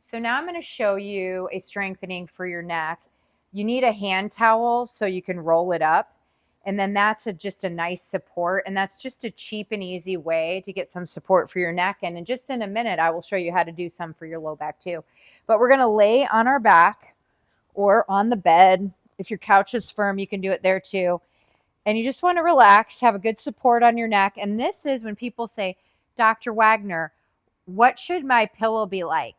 So now I'm going to show you a strengthening for your neck. You need a hand towel so you can roll it up. And then that's just a nice support. And that's just a cheap and easy way to get some support for your neck. And just in a minute, I will show you how to do some for your low back too. But we're going to lay on our back or on the bed. If your couch is firm, you can do it there too. And you just want to relax, have a good support on your neck. And this is when people say, Dr. Wagner, what should my pillow be like?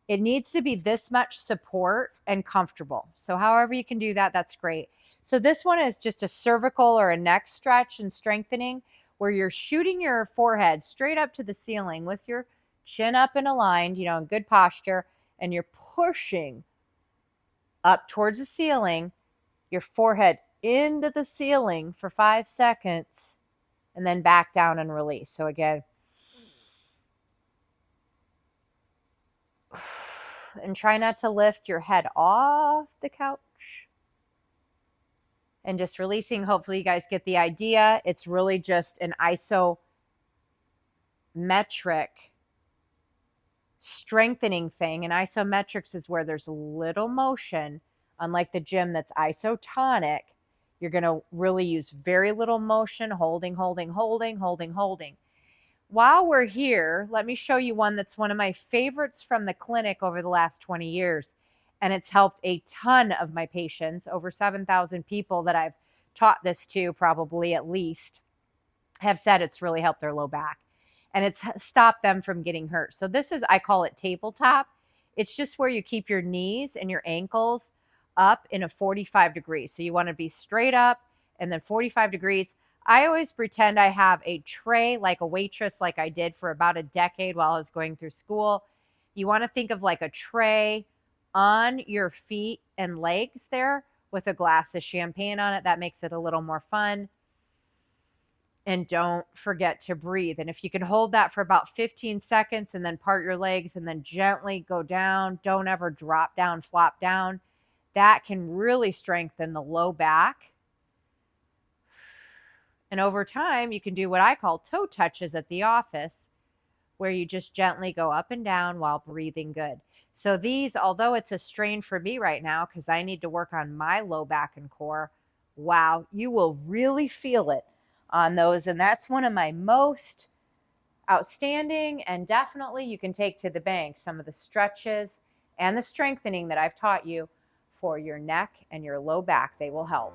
It needs to be this much support and comfortable. So however you can do that, that's great. So this one is just a cervical or a neck stretch and strengthening where you're shooting your forehead straight up to the ceiling with your chin up and aligned, in good posture, and you're pushing up towards the ceiling, your forehead into the ceiling for 5 seconds, and then back down and release. So again, and try not to lift your head off the couch. And just releasing. Hopefully you guys get the idea. It's really just an isometric strengthening thing. And isometrics is where there's little motion. Unlike the gym that's isotonic, you're going to really use very little motion, holding. While we're here, let me show you one that's one of my favorites from the clinic over the last 20 years. And it's helped a ton of my patients, over 7,000 people that I've taught this to, probably at least, have said it's really helped their low back. And it's stopped them from getting hurt. So this is, I call it tabletop. It's just where you keep your knees and your ankles up in a 45 degrees. So you want to be straight up and then 45 degrees. I always pretend I have a tray like a waitress, like I did for about a decade while I was going through school. You want to think of like a tray on your feet and legs there with a glass of champagne on it. That makes it a little more fun. And don't forget to breathe. And if you can hold that for about 15 seconds and then part your legs and then gently go down, don't ever drop down, flop down. That can really strengthen the low back. And over time, you can do what I call toe touches at the office, where you just gently go up and down while breathing good. So these, although it's a strain for me right now because I need to work on my low back and core, wow, you will really feel it on those. And that's one of my most outstanding, and definitely you can take to the bank some of the stretches and the strengthening that I've taught you for your neck and your low back. They will help.